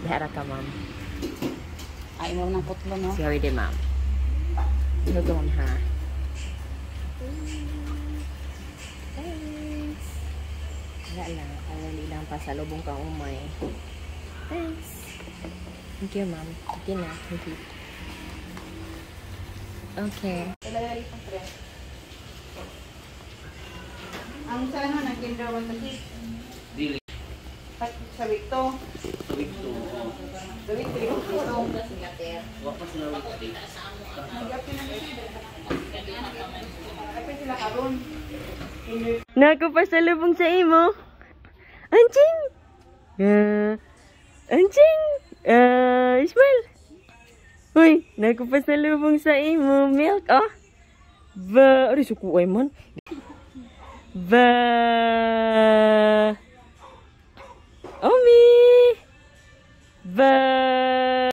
Dihara ka, ma'am. Ay mo ng putlo no. Sorry din, ma'am. Lugon ha. Thanks. Wala lang. Alali lang pa sa lubong kang umay. Thanks. Thank you, ma'am. Okay na. Thank you. Okay. Ang sana nag-kinder mo sa Dili. sa Victo. Tawid to. Gawin ko yung photo. Wapas na wikti. Kapit sila karon. Nakapasalubong sa imo. Anjing! Anjing! Ismail! Uy, nakapasalubong sa imo. Milk, oh! Ba! Ari, suku ay man. Ba!